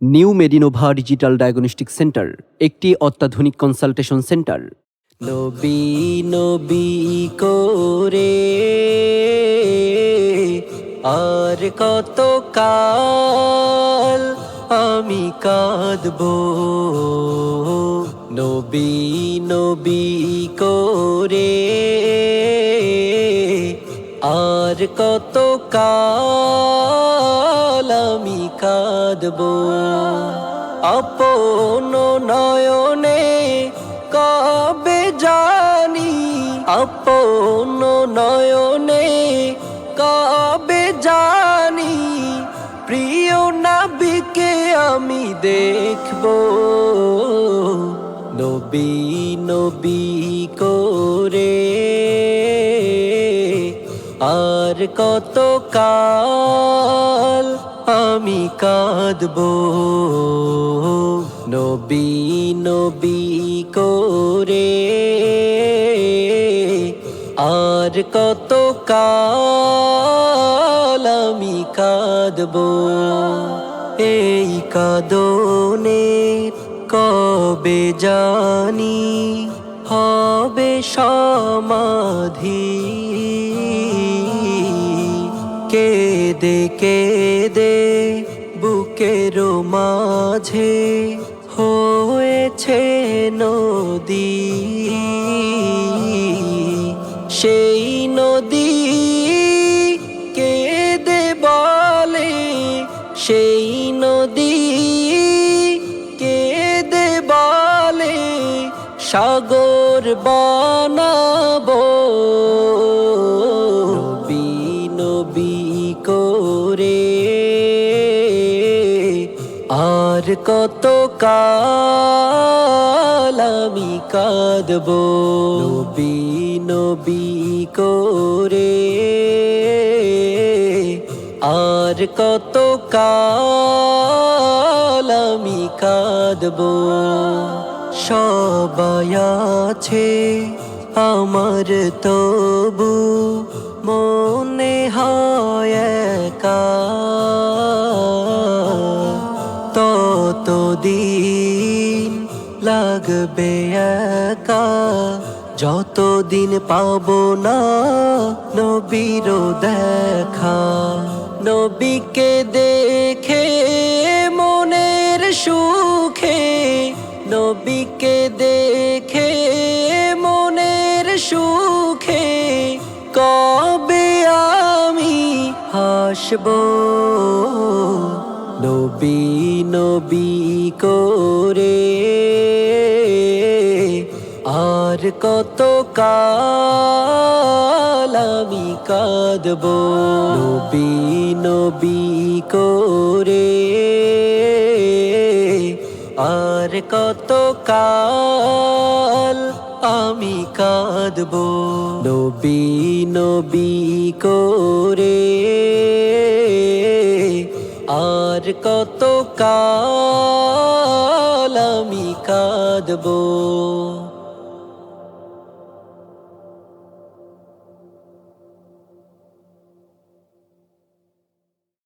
New Medinova digital diagnostic centre একটি অত্যাধুনিক consultation centre. নবী নবী করে আর কত কাল আমি কাঁদবো, নবী নবী করে আর কত কাল আমি কাঁদবো। আপন নয়নে কবে জানি, আপন নয়নে কবে জানি প্রিয় নবীকে আমি দেখবো। নবী নবী করে আর কত কাল আমি কাঁদবো, নবী নবী করে আর কত কাল আমি কাঁদবো। এই কাঁদনে কবে জানি হবে সমাধি, কেঁদে কেঁদে বুকের মাঝে হয়েছে নদী, সেই নদী কেঁদে বলে, সেই নদী কেঁদে বলে সাগর বানাবো। নবী নবী করে আর কত কাল আমি কাঁদবো, নবী নবী করে আর কত কাল আমি কাঁদবো। সবাই আছে আমার তবু মনে হয় একা, ততদিন লাগবে একা যতদিন পাবো না নবীর দেখা। নবীকে দেখে মনের সুখে, নবীকে দেখে মনের সুখে কবে আমি হাসবো। নবী নবী করে আর কত কাল আমি কাঁদবো, নবী নবী করে আর কত কাল আমি কাঁদবো। নবী নবী করে আর কত কাল আমি কাঁদবো।